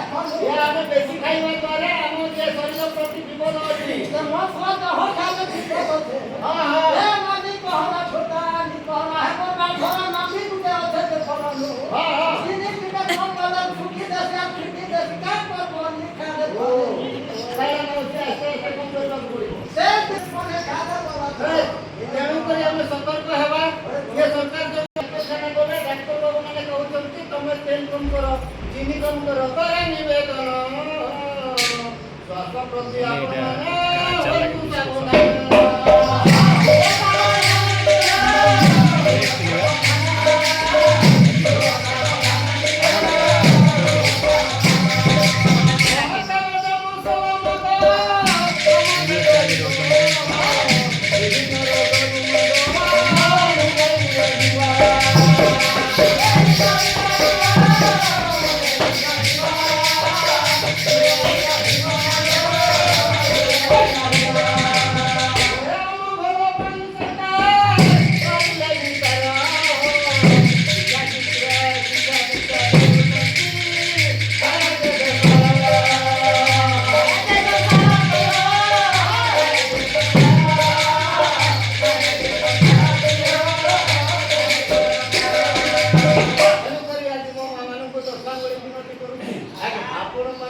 ये आमे बेसी खाइबा द्वारा हम जे शरीर प्रति विपद अछि तो मसला तो हो खाले दिक्कत होते हां हां ए मानी कहना छोटा नी कहना है को बाल भरा नामी गुटे होते के फलानो हां हां सिनी पिटा मन वाला सुखी दस खिटी दस का पर बोल लिखा दे ओ सारा नमस्ते ऐसे कम कर पड़ो से कोने खादा बाबा तेणु करी हम सतर्क हेबा ये सरकार जो खाना बोले डॉक्टर बाबू माने कहउछंती तमे तेल कम करो चीनी कम करो करे निवेदन स्वास्थ्य प्रति आपण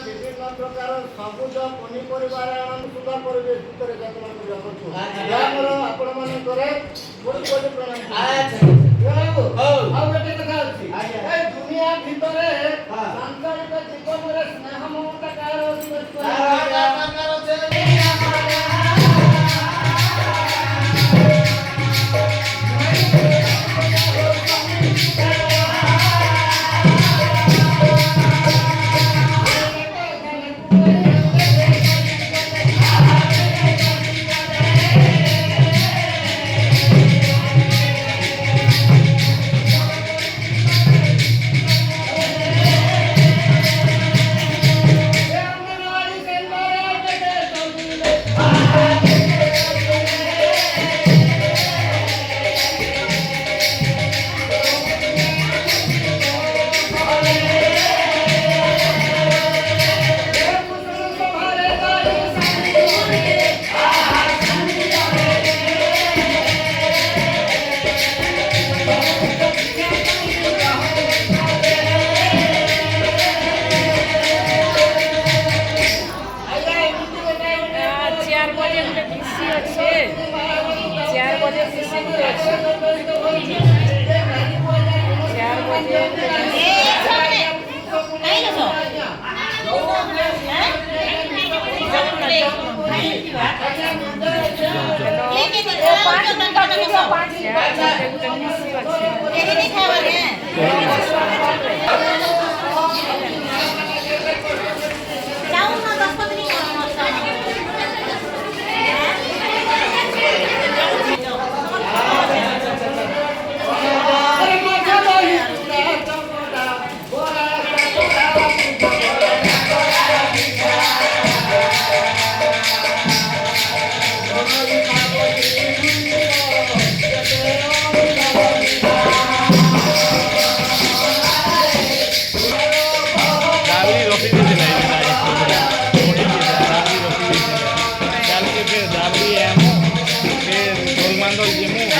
विभिन्न प्रकार सबुज पनीपरिवार सुंदर परिवेश भितर जतन रखछु यामर आपण माने करे कोन कोन प्रणाम अच्छा आ बेटे कथा अछि ए दुनिया भितरे सांसारिक जीवन रे स्नेह ममता कार अछि Mandou